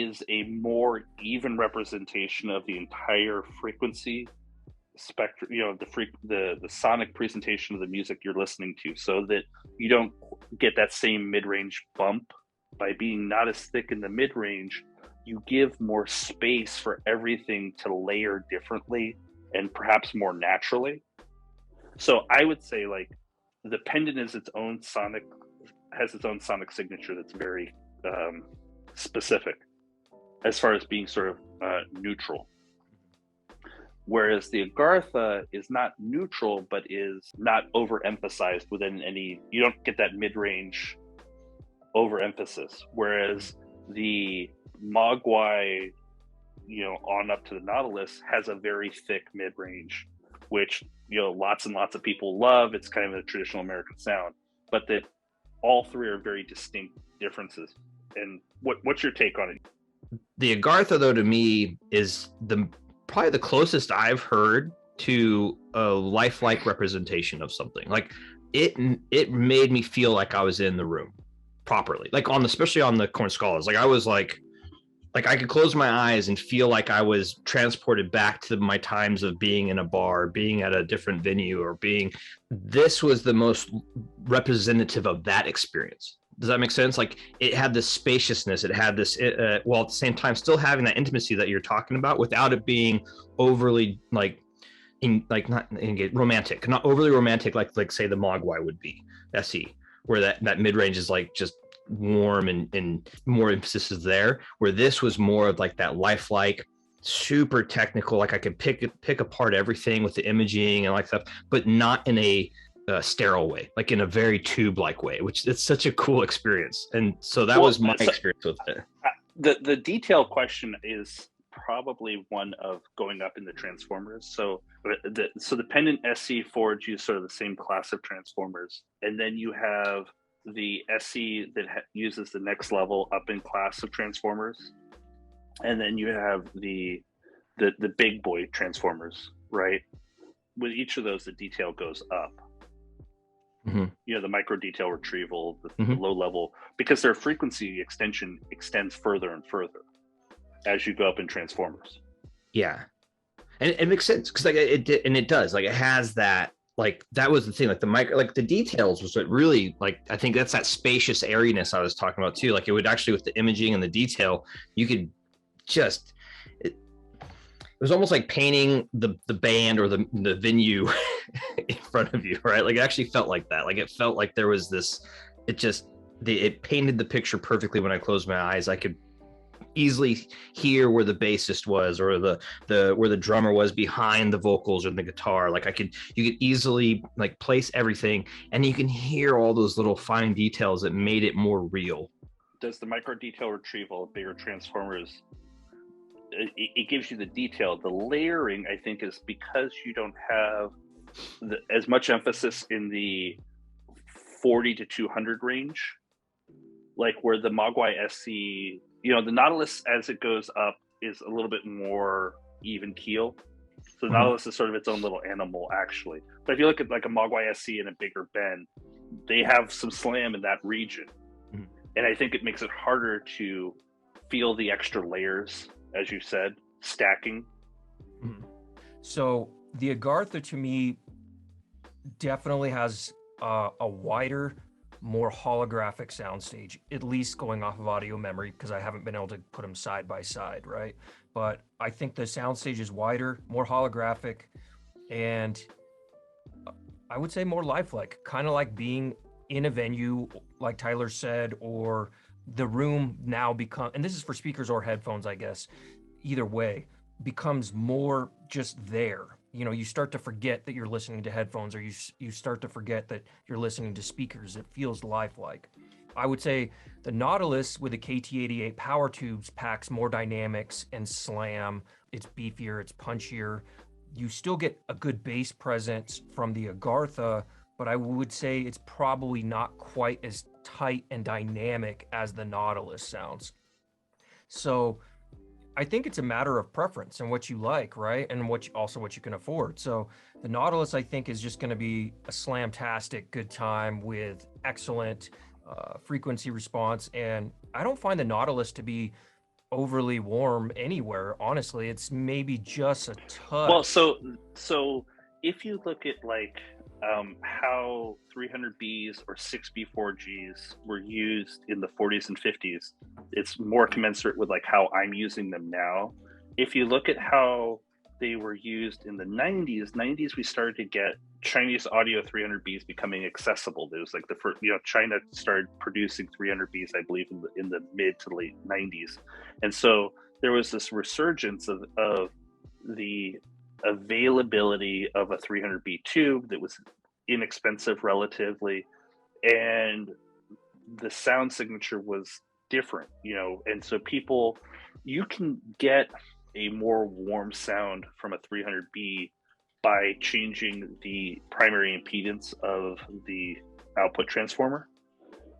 is a more even representation of the entire frequency spectrum, the sonic presentation of the music you're listening to, so that you don't get that same mid-range bump. By being not as thick in the mid-range, you give more space for everything to layer differently and perhaps more naturally. So I would say, like, the pendant has its own sonic signature that's very specific as far as being sort of neutral. Whereas the Agartha is not neutral, but is not overemphasized within any, you don't get that mid-range overemphasis. Whereas the Mogwai, on up to the Nautilus, has a very thick mid-range, which, lots and lots of people love. It's kind of a traditional American sound, but that all three are very distinct differences. And what's your take on it? The Agartha, though, to me is probably the closest I've heard to a lifelike representation of something. Like it made me feel like I was in the room properly, like especially on the corn scholars. Like I was like I could close my eyes and feel like I was transported back to my times of being in a bar, being at a different venue, or this was the most representative of that experience. Does that make sense? Like it had this spaciousness, it had this, while at the same time still having that intimacy that you're talking about, without it being overly not romantic, not overly romantic, like say the Mogwai would be SE, where that mid range is like just warm and more emphasis is there. Where this was more of like that lifelike, super technical, like I could pick apart everything with the imaging and like stuff, but not in a sterile way, like in a very tube-like way, which it's such a cool experience. And so that was my experience with it. The detail question is probably one of going up in the transformers. So the pendant SC forge uses sort of the same class of transformers, and then you have the SC that uses the next level up in class of transformers, and then you have the big boy transformers, right? With each of those, the detail goes up. Mm-hmm. The micro detail retrieval, the low level, because their frequency extension extends further and further as you go up in transformers. Yeah, and it makes sense because it does, like it has that, like that was the thing, like the micro, like the details was what really, like I think that's that spacious airiness I was talking about too. Like it would actually, with the imaging and the detail, you could just it was almost like painting the band or the venue in front of you, right? Like it actually felt like that. Like it felt like there was this, it painted the picture perfectly. When I closed my eyes, I could easily hear where the bassist was, or where the drummer was behind the vocals or the guitar. Like you could easily like place everything, and you can hear all those little fine details that made it more real. Does the micro detail retrieval of bigger transformers, it gives you the detail. The layering, I think, is because you don't have as much emphasis in the 40 to 200 range, like where the Mogwai SC, the Nautilus as it goes up is a little bit more even keel. So the Nautilus is sort of its own little animal, actually. But if you look at like a Mogwai SC and a bigger bend, they have some slam in that region. Mm-hmm. And I think it makes it harder to feel the extra layers, as you said, stacking. Mm-hmm. So the Agartha, to me, definitely has a wider, more holographic soundstage, at least going off of audio memory, because I haven't been able to put them side by side, right? But I think the soundstage is wider, more holographic, and I would say more lifelike, kind of like being in a venue, like Tyler said, or the room now and this is for speakers or headphones, I guess, either way, becomes more just there. You start to forget that you're listening to headphones, or you start to forget that you're listening to speakers. It feels lifelike. I would say the Nautilus with the KT88 power tubes packs more dynamics and slam. It's beefier, it's punchier. You still get a good bass presence from the Agartha, but I would say it's probably not quite as tight and dynamic as the Nautilus sounds. So I think it's a matter of preference and what you like, right? And what you can afford. So the Nautilus, I think, is just going to be a slamtastic good time with excellent frequency response. And I don't find the Nautilus to be overly warm anywhere. Honestly, it's maybe just a touch. Well, so if you look at like how 300Bs or 6B4Gs were used in the 40s and 50s, it's more commensurate with like how I'm using them now. If you look at how they were used in the 90s, we started to get Chinese audio 300Bs becoming accessible. There was like the first, China started producing 300Bs, I believe, in the mid to late 90s, and so there was this resurgence of the availability of a 300B tube that was inexpensive relatively, and the sound signature was different, and so you can get a more warm sound from a 300B by changing the primary impedance of the output transformer.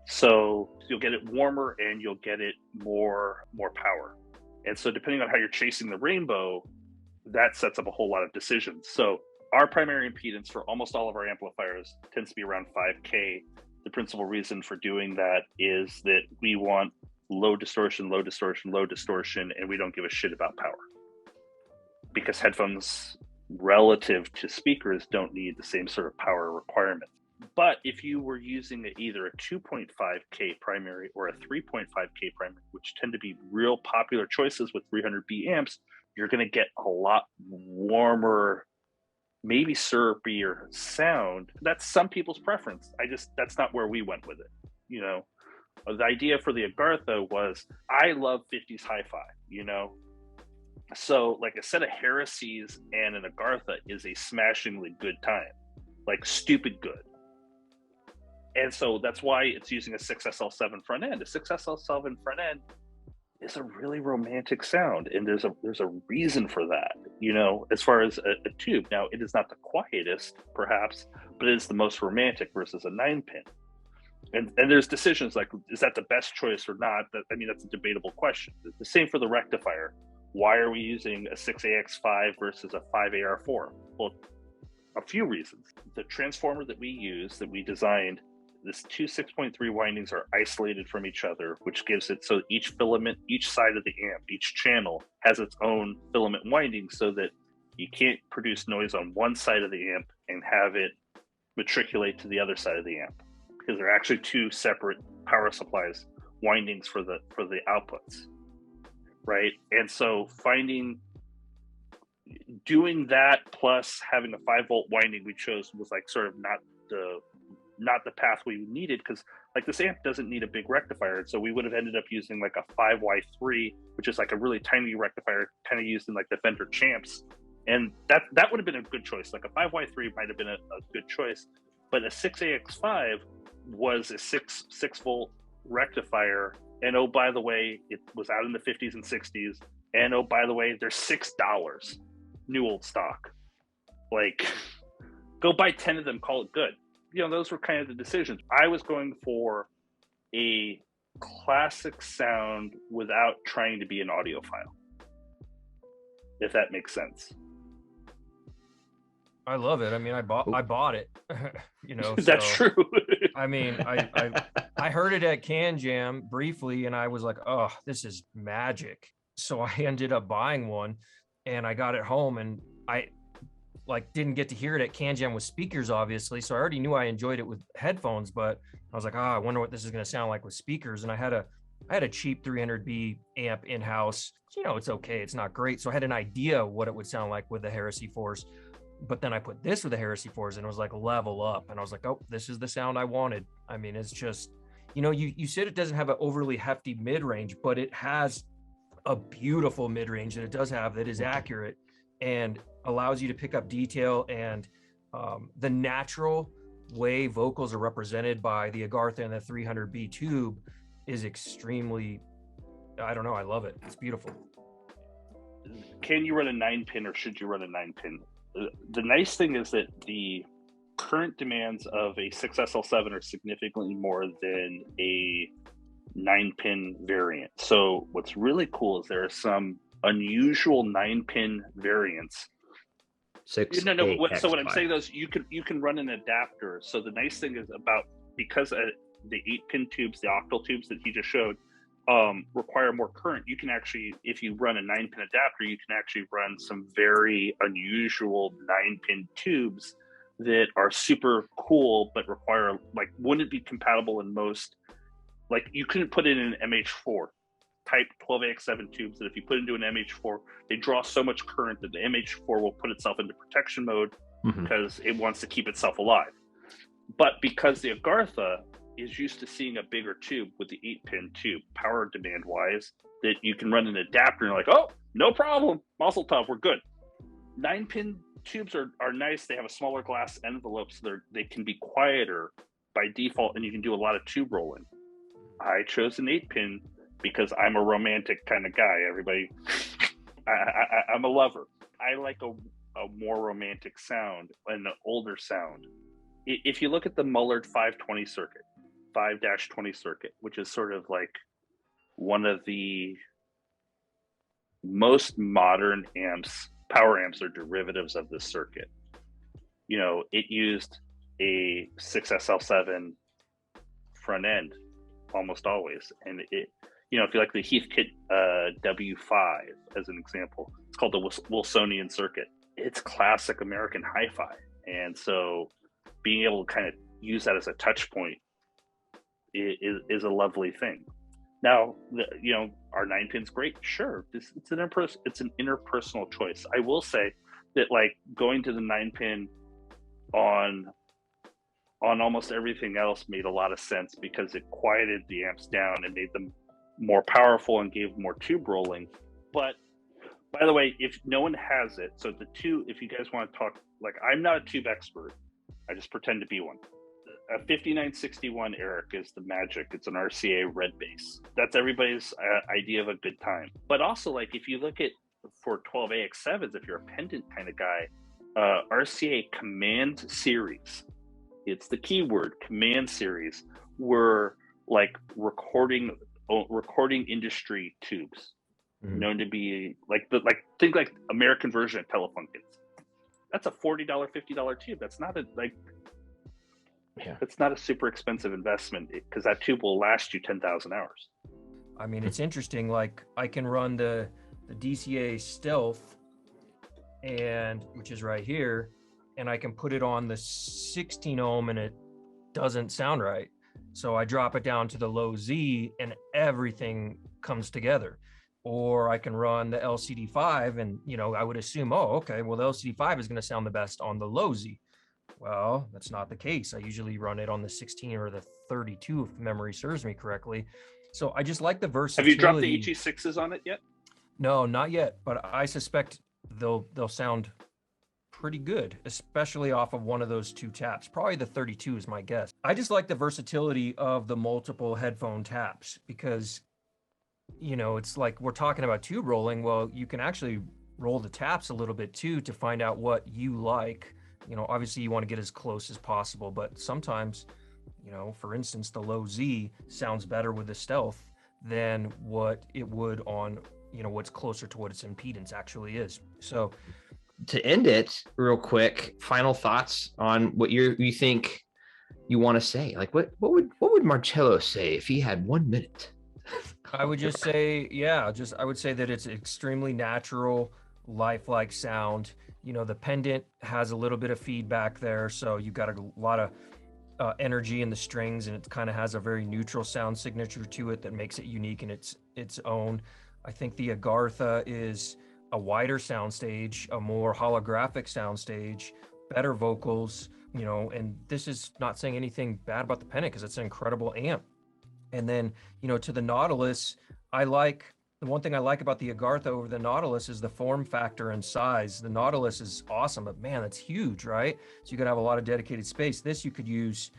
So you'll get it warmer and you'll get it more power. And so depending on how you're chasing the rainbow, that sets up a whole lot of decisions. So our primary impedance for almost all of our amplifiers tends to be around 5K. The principal reason for doing that is that we want low distortion, and we don't give a shit about power. Because headphones relative to speakers don't need the same sort of power requirements. But if you were using either a 2.5K primary or a 3.5K primary, which tend to be real popular choices with 300B amps, you're going to get a lot warmer, maybe syruppier sound. That's some people's preference. That's not where we went with it. The idea for the Agartha was, I love 50s hi-fi, So like a set of heresies and an Agartha is a smashingly good time, like stupid good. And so that's why it's using a 6SL7 front end. A 6SL7 front end is a really romantic sound, and there's a reason for that, as far as a tube. Now, it is not the quietest, perhaps, but it is the most romantic versus a 9-pin. And there's decisions like, is that the best choice or not? That's a debatable question. The same for the rectifier. Why are we using a 6AX5 versus a 5AR4? Well, a few reasons. The transformer that we designed, this two 6.3 windings are isolated from each other, which gives it so each filament, each side of the amp, each channel has its own filament winding, so that you can't produce noise on one side of the amp and have it matriculate to the other side of the amp, because they're actually two separate power supplies, windings for the outputs, right? And so doing that plus having a 5-volt winding we chose was like sort of not the path we needed, because like this amp doesn't need a big rectifier. So we would have ended up using like a 5Y3, which is like a really tiny rectifier, kind of used in like the Fender Champs, and that would have been a good choice. Like a 5Y3 might have been a good choice, but a 6AX5 was a 6-volt rectifier, and oh, by the way, it was out in the 50s and 60s, and oh, by the way, they're $6 new old stock. Like, go buy 10 of them, call it good. Those were kind of the decisions. I was going for a classic sound without trying to be an audiophile, if that makes sense. I love it. I bought it. That's true. I heard it at Can Jam briefly, and I was like, oh, this is magic. So I ended up buying one, and I got it home, and I didn't get to hear it at Can Jam with speakers, obviously. So I already knew I enjoyed it with headphones, but I was like, I wonder what this is going to sound like with speakers. And I had a cheap 300B amp in-house. It's okay. It's not great. So I had an idea what it would sound like with the Heresy 4s. But then I put this with the Heresy 4s, and it was like level up. And I was like, oh, this is the sound I wanted. It's just, you said it doesn't have an overly hefty mid-range, but it has a beautiful mid-range that it does have that is accurate and allows you to pick up detail, and the natural way vocals are represented by the Agartha and the 300B tube is extremely, I don't know, I love it. It's beautiful. Can you run a 9-pin, or should you run a 9-pin? The nice thing is that the current demands of a 6SL7 are significantly more than a 9-pin variant. So what's really cool is there are some unusual 9-pin variants. So what I'm saying is you can run an adapter. So the nice thing is because the 8-pin tubes, the octal tubes that he just showed, require more current, you can actually, if you run a 9-pin adapter, you can actually run some very unusual 9-pin tubes that are super cool, but require, like, wouldn't be compatible in most, like, you couldn't put it in an MH4 type 12AX7 tubes that if you put into an MH4, they draw so much current that the MH4 will put itself into protection mode because it wants to keep itself alive. But because the Agartha is used to seeing a bigger tube with the 8-pin tube, power demand wise, that you can run an adapter and you're like, oh, no problem, Mazel Tov, we're good. 9-pin tubes are nice. They have a smaller glass envelope, so they can be quieter by default, and you can do a lot of tube rolling. I chose an 8-pin because I'm a romantic kind of guy. Everybody, I'm a lover. I like a more romantic sound, an older sound. If you look at the Mullard 520 circuit, 5-20 circuit, which is sort of like one of the most modern amps, power amps are derivatives of this circuit. You know, it used a 6SL7 front end almost always. And it, you know, if you like the Heathkit W5 as an example, it's called the Wilsonian circuit. It's classic American hi-fi. And so being able to kind of use that as a touch point is a lovely thing. Now, you know, are 9-pins great? Sure. It's an interpersonal choice. I will say that, like, going to the 9-pin on almost everything else made a lot of sense because it quieted the amps down and made them more powerful and gave more tube rolling. But by the way, if no one has it, so if you guys want to talk, like, I'm not a tube expert, I just pretend to be one. A 5961 Eric is the magic. It's an RCA red bass. That's everybody's idea of a good time. But also, like, if you look at for 12AX7s, if you're a pendant kind of guy, RCA Command Series, it's the keyword, Command Series, were like recording industry tubes, known to be think like American version of telephone kits. That's a $40, $50 tube. That's not it's not a super expensive investment because that tube will last you 10,000 hours. I mean, it's interesting. Like, I can run the DCA Stealth, and which is right here, and I can put it on the 16 ohm and it doesn't sound right. So I drop it down to the low Z and everything comes together. Or I can run the LCD5 and, you know, I would assume, oh, okay, well, the LCD5 is going to sound the best on the low Z. Well, that's not the case. I usually run it on the 16 or the 32 if memory serves me correctly. So I just like the versatility. Have you dropped the HE6s on it yet? No, not yet, but I suspect they'll sound pretty good, especially off of one of those two taps. Probably the 32 is my guess. I just like the versatility of the multiple headphone taps because, you know, it's like we're talking about tube rolling. Well, you can actually roll the taps a little bit too to find out what you like. You know, obviously you want to get as close as possible, but sometimes, you know, for instance, the low Z sounds better with the Stealth than what it would on, you know, what's closer to what its impedance actually is. So to end it real quick, final thoughts on what you think you want to say. Like what would Marcello say if he had 1 minute? I would just say, yeah, I would say that it's extremely natural, lifelike sound. You know, the pendant has a little bit of feedback there, so you've got a lot of energy in the strings, and it kind of has a very neutral sound signature to it that makes it unique in its own. I think the Agartha is a wider soundstage, a more holographic soundstage, better vocals, you know, and this is not saying anything bad about the pendant because it's an incredible amp. And then, you know, to the Nautilus, the one thing I like about the Agartha over the Nautilus is the form factor and size. The Nautilus is awesome, but man, that's huge, right? So you could have a lot of dedicated space. This you could use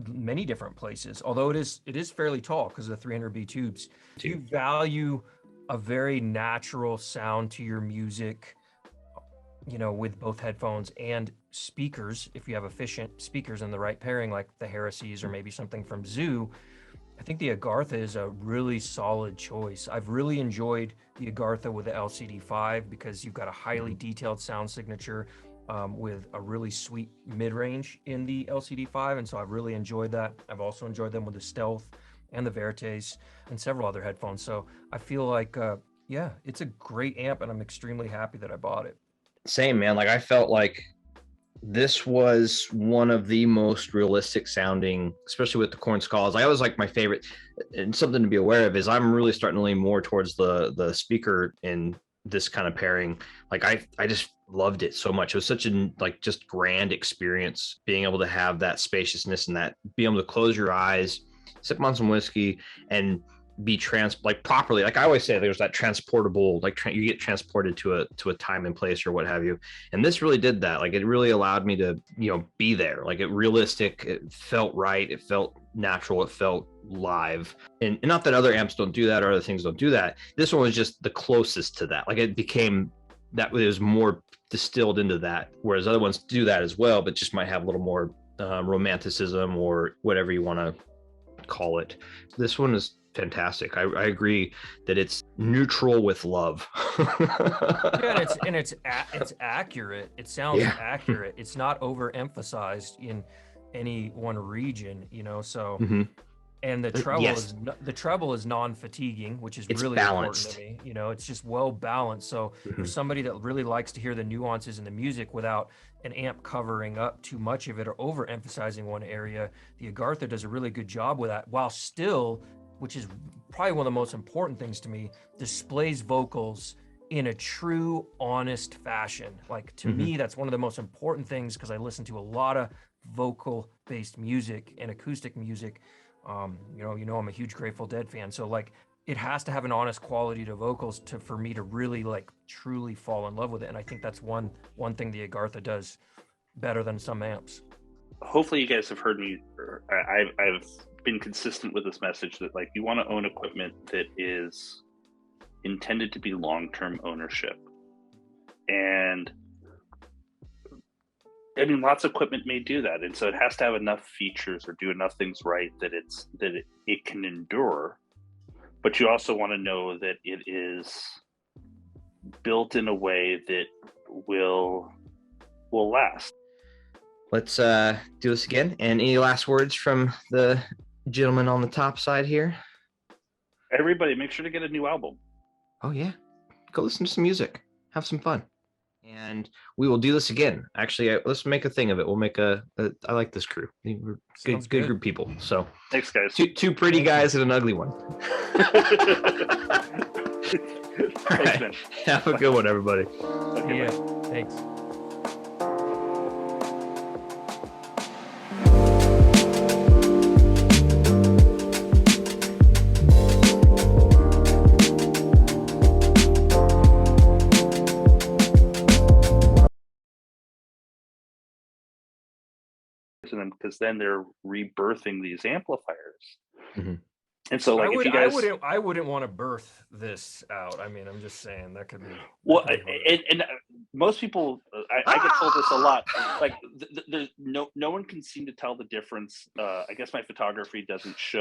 many different places, although it is fairly tall because of the 300B tubes. You value a very natural sound to your music, you know, with both headphones and speakers. If you have efficient speakers in the right pairing, like the Heresies or maybe something from Zoo, I think the Agartha is a really solid choice. I've really enjoyed the Agartha with the LCD5 because you've got a highly detailed sound signature with a really sweet mid-range in the LCD5, and so I've really enjoyed that. I've also enjoyed them with the Stealth, and the Verites and several other headphones. So I feel like, yeah, it's a great amp, and I'm extremely happy that I bought it. Same, man. Like I felt like this was one of the most realistic sounding, especially with the corn skulls. I always like my favorite, and something to be aware of is I'm really starting to lean more towards the speaker in this kind of pairing. Like I just loved it so much. It was such a like just grand experience being able to have that spaciousness and that being able to close your eyes, sip on some whiskey, and be like properly. Like I always say, there's that transportable, like you get transported to a time and place or what have you. And this really did that. Like it really allowed me to, be there. Like it realistic. It felt right. It felt natural. It felt live. And not that other amps don't do that or other things don't do that. This one was just the closest to that. Like it became that, it was more distilled into that. Whereas other ones do that as well, but just might have a little more romanticism or whatever you want to call it. This one is fantastic. I agree that it's neutral with love. Yeah, and it's accurate. It sounds accurate. It's not overemphasized in any one region, So and the treble is non-fatiguing, which is really balanced. important to me. It's just well balanced. So for somebody that really likes to hear the nuances in the music without an amp covering up too much of it or overemphasizing one area, the Agartha does a really good job with that, while still, which is probably one of the most important things to me, displays vocals in a true, honest fashion. Like to me, that's one of the most important things, because I listen to a lot of vocal-based music and acoustic music. I'm a huge Grateful Dead fan, so like it has to have an honest quality to vocals for me to really like truly fall in love with it. And I think that's one thing the Agartha does better than some amps. Hopefully you guys have heard me. I've been consistent with this message that like you want to own equipment that is intended to be long-term ownership. And I mean, lots of equipment may do that, and so it has to have enough features or do enough things right that it can endure. But you also want to know that it is built in a way that will last. Let's do this again. And any last words from the gentleman on the top side here? Everybody, make sure to get a new album. Oh yeah, go listen to some music, have some fun. And we will do this again. Actually, let's make a thing of it. We'll make I like this crew. We're good group of people. So thanks, guys. Two pretty guys and an ugly one. Thanks, man. Have a good one, everybody. Okay, yeah. Thanks. them, because then they're rebirthing these amplifiers. And so, like, I wouldn't want to birth this out. I mean, I'm just saying that could be. Well, and most people, I get told this a lot. Like, there's no one can seem to tell the difference. I guess my photography doesn't show